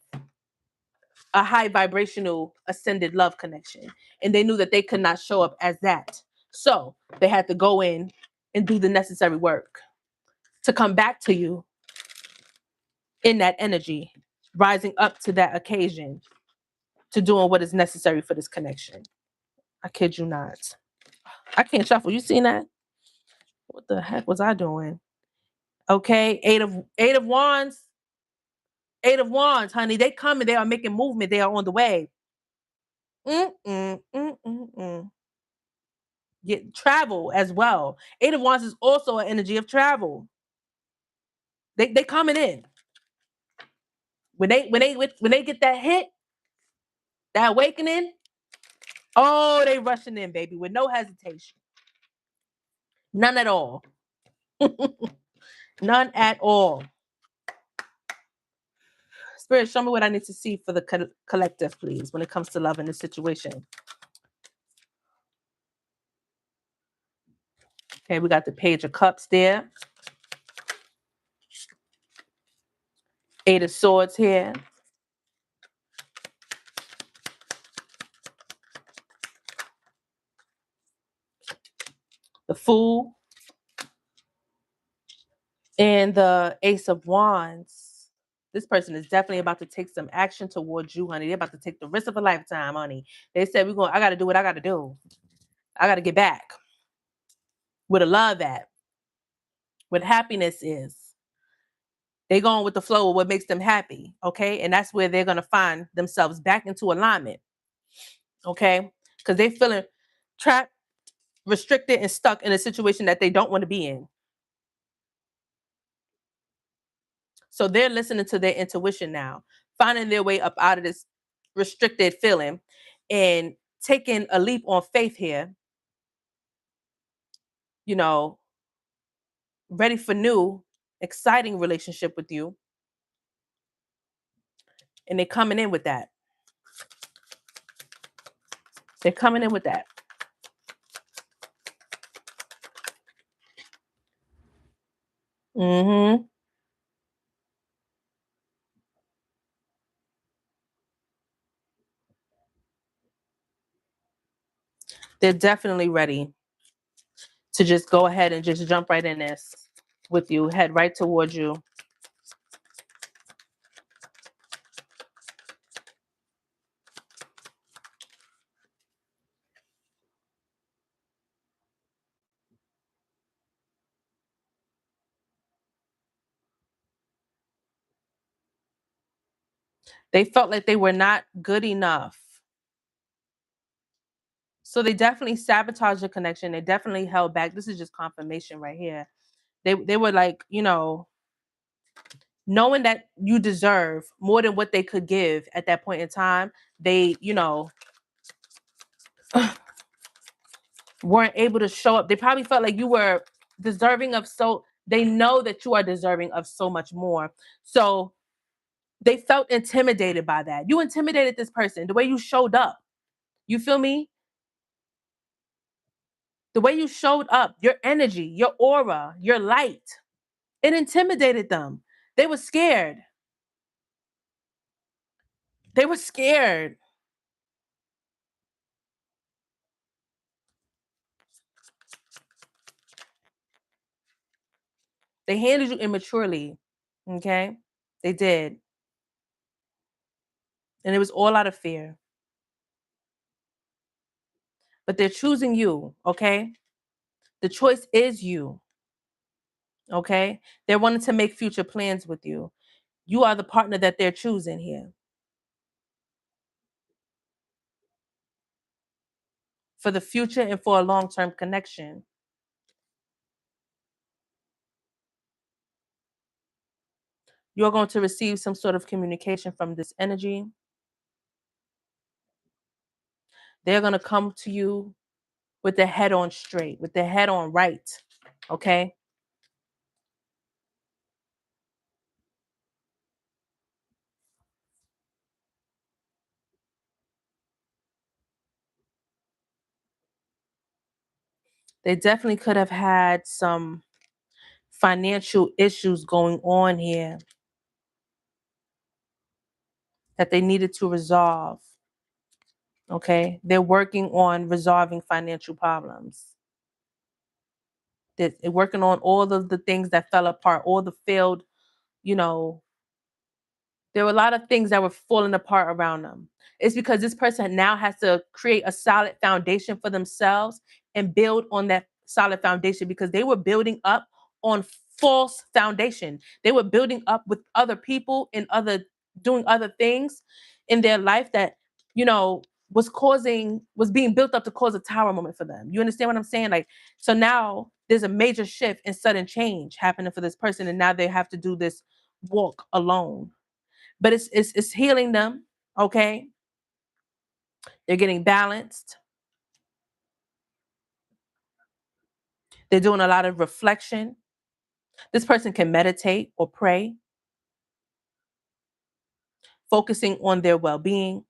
a high vibrational ascended love connection. And they knew that they could not show up as that. So they had to go in and do the necessary work to come back to you in that energy, rising up to that occasion, to doing what is necessary for this connection. I kid you not. I can't shuffle. You seen that? What the heck was I doing? Okay, eight of wands. Eight of wands, honey. They coming. They are making movement. They are on the way. Mm-mm. Get travel as well. Eight of Wands is also an energy of travel. They coming in when they get that hit, that awakening. Oh, they rushing in, baby, with no hesitation, none at all, none at all. Spirit, show me what I need to see for the collective, please, when it comes to love in this situation. Okay, we got the Page of Cups there. Eight of Swords here. The Fool. And the Ace of Wands. This person is definitely about to take some action towards you, honey. They're about to take the risk of a lifetime, honey. They said, I got to do what I got to do. I got to get back where the love at, where happiness is. They going with the flow of what makes them happy, okay? And that's where they're going to find themselves back into alignment, okay? Because they're feeling trapped, restricted, and stuck in a situation that they don't want to be in. So they're listening to their intuition now, finding their way up out of this restricted feeling and taking a leap on faith here, you know, ready for new, exciting relationship with you. And they're coming in with that. They're coming in with that. Mm-hmm. They're definitely ready to just go ahead and just jump right in this with you, head right towards you. They felt like they were not good enough. So they definitely sabotaged the connection. They definitely held back. This is just confirmation right here. They were like, knowing that you deserve more than what they could give at that point in time, they, weren't able to show up. They probably felt like you were deserving of they know that you are deserving of so much more. So they felt intimidated by that. You intimidated this person, the way you showed up. You feel me? The way you showed up, your energy, your aura, your light, it intimidated them. They were scared. They were scared. They handled you immaturely. Okay? They did. And it was all out of fear. But they're choosing you, okay? The choice is you, okay? They're wanting to make future plans with you. You are the partner that they're choosing here for the future and for a long-term connection. You're going to receive some sort of communication from this energy. They're going to come to you with their head on straight, with their head on right, okay? They definitely could have had some financial issues going on here that they needed to resolve. Okay. They're working on resolving financial problems. They're working on all of the things that fell apart, all the failed, you know, there were a lot of things that were falling apart around them. It's because this person now has to create a solid foundation for themselves and build on that solid foundation because they were building up on false foundation. They were building up with other people and doing other things in their life that, was being built up to cause a tower moment for them. You understand what I'm saying? Like, so now there's a major shift and sudden change happening for this person, and now they have to do this walk alone, but it's healing them. Okay, they're getting balanced. They're doing a lot of reflection. This person can meditate or pray. focusing on their well-being,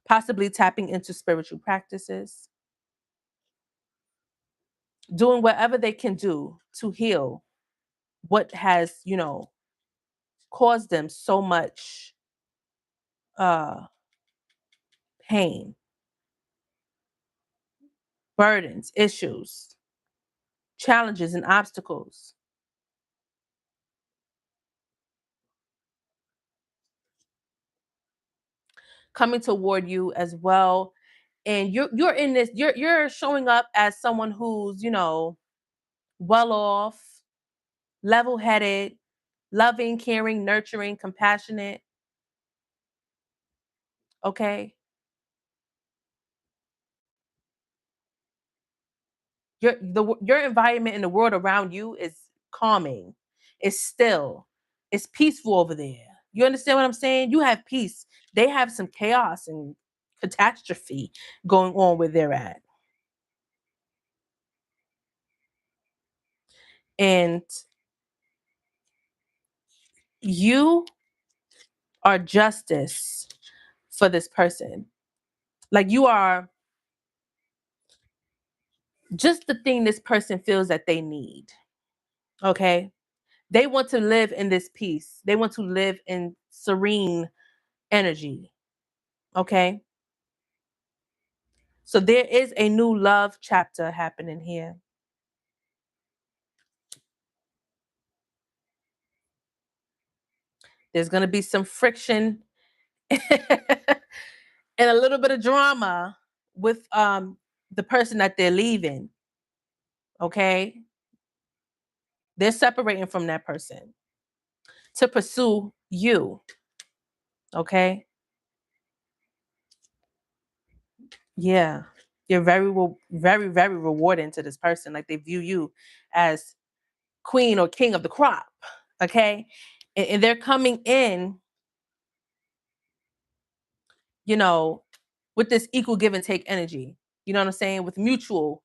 possibly tapping into spiritual practices, doing whatever they can do to heal what has, caused them so much uh pain, burdens, issues, challenges, and obstacles coming toward you as well. And you're in this, you're showing up as someone who's, well off, level-headed, loving, caring, nurturing, compassionate, okay? Your environment and the world around you is calming, it's still, it's peaceful over there. You understand what I'm saying? You have peace. They have some chaos and catastrophe going on where they're at. And you are justice for this person. Like you are just the thing this person feels that they need. Okay? They want to live in this peace. They want to live in serene energy. Okay? So there is a new love chapter happening here. There's going to be some friction and a little bit of drama with the person that they're leaving. Okay? They're separating from that person to pursue you. Okay? Yeah. You're very, very rewarding to this person. Like they view you as queen or king of the crop. Okay? And they're coming in, you know, with this equal give and take energy. You know what I'm saying? With mutual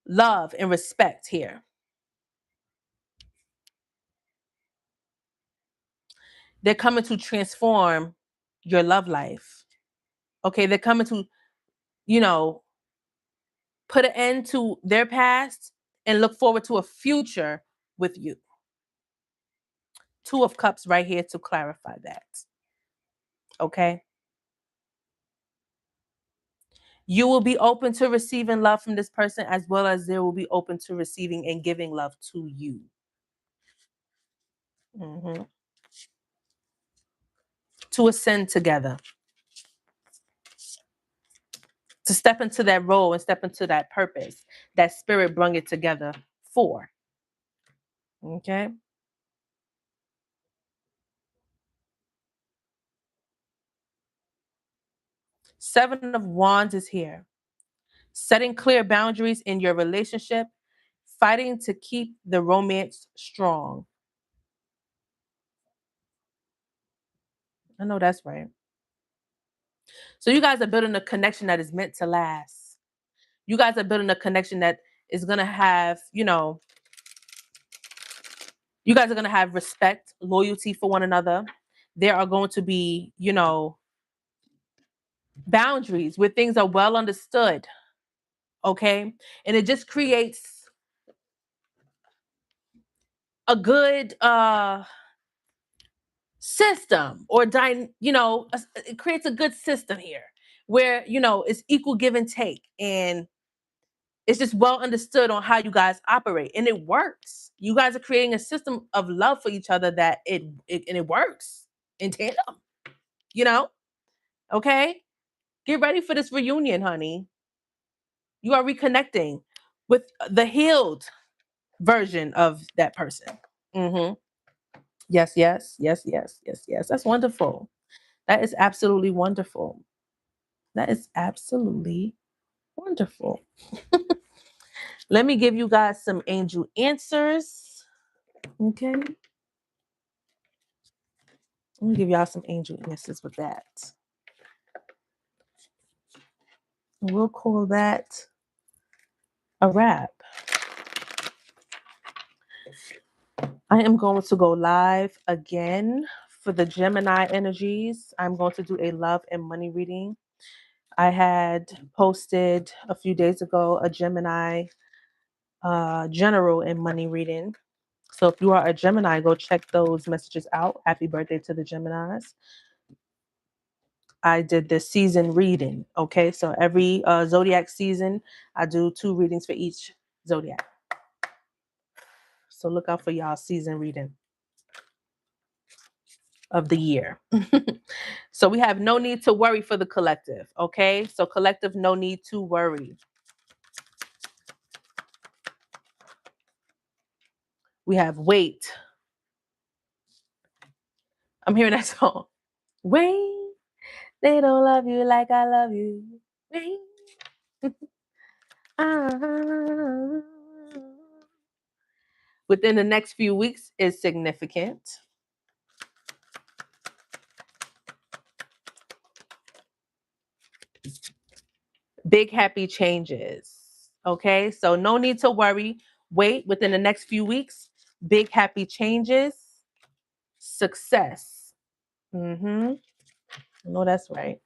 love and respect here. They're coming to transform your love life. Okay? They're coming to, you know, put an end to their past and look forward to a future with you. Two of Cups right here to clarify that. Okay? You will be open to receiving love from this person as well as they will be open to receiving and giving love to you. Mhm. To ascend together, to step into that role and step into that purpose that spirit brung it together for. Okay? Seven of Wands is here. Setting clear boundaries in your relationship, fighting to keep the romance strong. I know that's right. So you guys are building a connection that is meant to last. You guys are building a connection that is going to have, you guys are going to have respect, loyalty for one another. There are going to be, boundaries where things are well understood. Okay? And it just creates a good system or it creates a good system here where, it's equal give and take and it's just well understood on how you guys operate and it works. You guys are creating a system of love for each other that it works in tandem, you know? Okay? Get ready for this reunion, honey. You are reconnecting with the healed version of that person. Hmm. Yes, yes, yes, yes, yes, yes. That's wonderful. That is absolutely wonderful. That is absolutely wonderful. Let me give you guys some angel answers. Okay. Let me give y'all some angel answers with that. We'll call that a wrap. I am going to go live again for the Gemini energies. I'm going to do a love and money reading. I had posted a few days ago a Gemini general and money reading. So if you are a Gemini, go check those messages out. Happy birthday to the Geminis. I did the season reading. Okay, so every zodiac season, I do 2 readings for each zodiac. So look out for y'all season reading of the year. So we have no need to worry for the collective. Okay, so collective, no need to worry. We have wait. I'm hearing that song. Wait, they don't love you like I love you. Wait. Ah. Within the next few weeks is significant. Big happy changes. Okay, so no need to worry. Wait, within the next few weeks, big happy changes, success. I know that's right.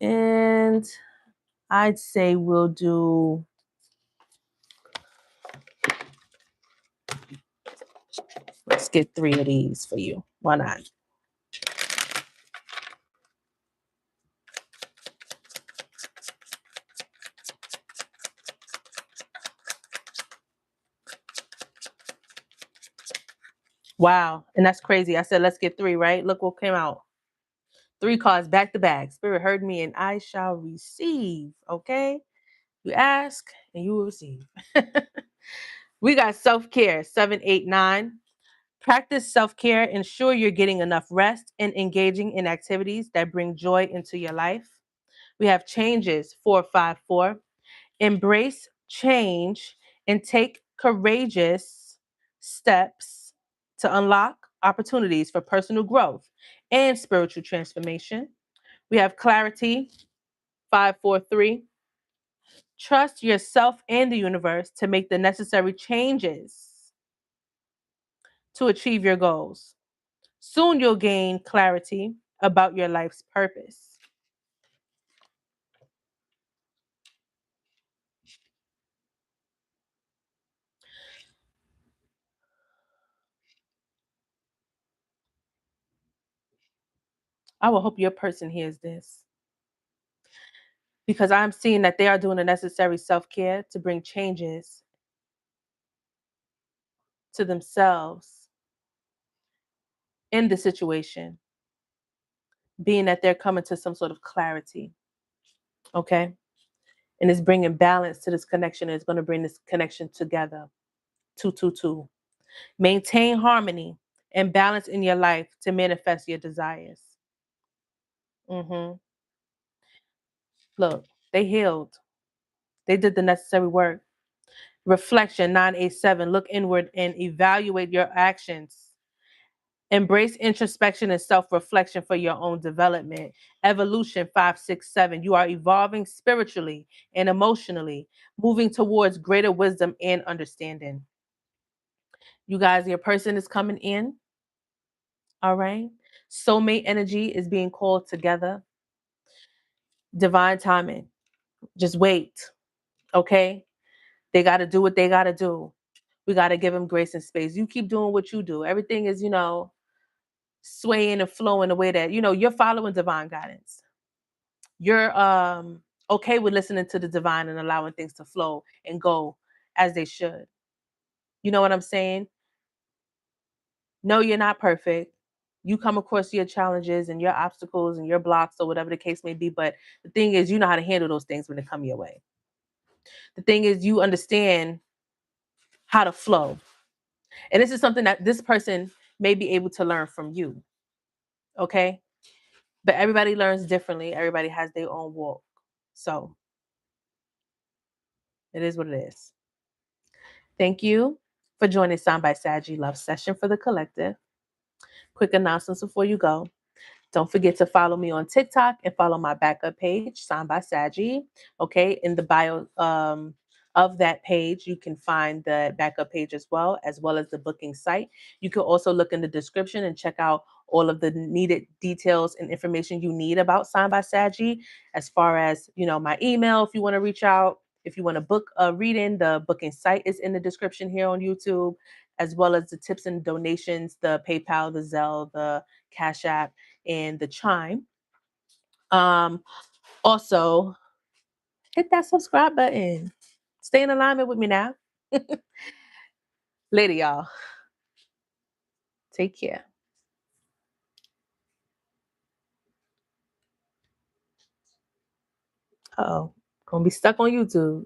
And I'd say we'll do, let's get 3 of these for you. Why not? Wow. And that's crazy. I said, let's get 3, right? Look what came out. 3 cards back to back. Spirit heard me and I shall receive. Okay. You ask and you will receive. We got self-care, 7, 8, 9. Practice self-care. Ensure you're getting enough rest and engaging in activities that bring joy into your life. We have changes, 4, 5, 4. Embrace change and take courageous steps to unlock opportunities for personal growth and spiritual transformation. We have clarity, 5, 4, 3. Trust yourself and the universe to make the necessary changes to achieve your goals. Soon you'll gain clarity about your life's purpose. I will hope your person hears this because I'm seeing that they are doing the necessary self-care to bring changes to themselves in the situation, being that they're coming to some sort of clarity. Okay. And it's bringing balance to this connection. It's going to bring this connection together. 2, 2, 2. Maintain harmony and balance in your life to manifest your desires. Look, they healed. They did the necessary work. Reflection, 987. Look inward and evaluate your actions. Embrace introspection and self-reflection for your own development. Evolution, 5, 6, 7. You are evolving spiritually and emotionally, moving towards greater wisdom and understanding. You guys, your person is coming in. All right. Soulmate energy is being called together. Divine timing. Just wait. Okay. They got to do what they got to do. We got to give them grace and space. You keep doing what you do. Everything is, swaying and flowing the way that, you're following divine guidance. You're okay with listening to the divine and allowing things to flow and go as they should. You know what I'm saying? No, you're not perfect. You come across your challenges and your obstacles and your blocks or whatever the case may be. But the thing is, you know how to handle those things when they come your way. The thing is, you understand how to flow. And this is something that this person may be able to learn from you. Okay. But everybody learns differently. Everybody has their own walk. So it is what it is. Thank you for joining SignedBySagi Love Session for the Collective. Quick announcements before you go. Don't forget to follow me on TikTok and follow my backup page, SignedBySagi. Okay, in the bio of that page, you can find the backup page as well as the booking site. You can also look in the description and check out all of the needed details and information you need about SignedBySagi, as far as, my email if you want to reach out. If you want to book a reading, the booking site is in the description here on YouTube, as well as the tips and donations, the PayPal, the Zelle, the Cash App, and the Chime. Also, hit that subscribe button. Stay in alignment with me now. Later, y'all. Take care. Uh-oh. Gonna be stuck on YouTube.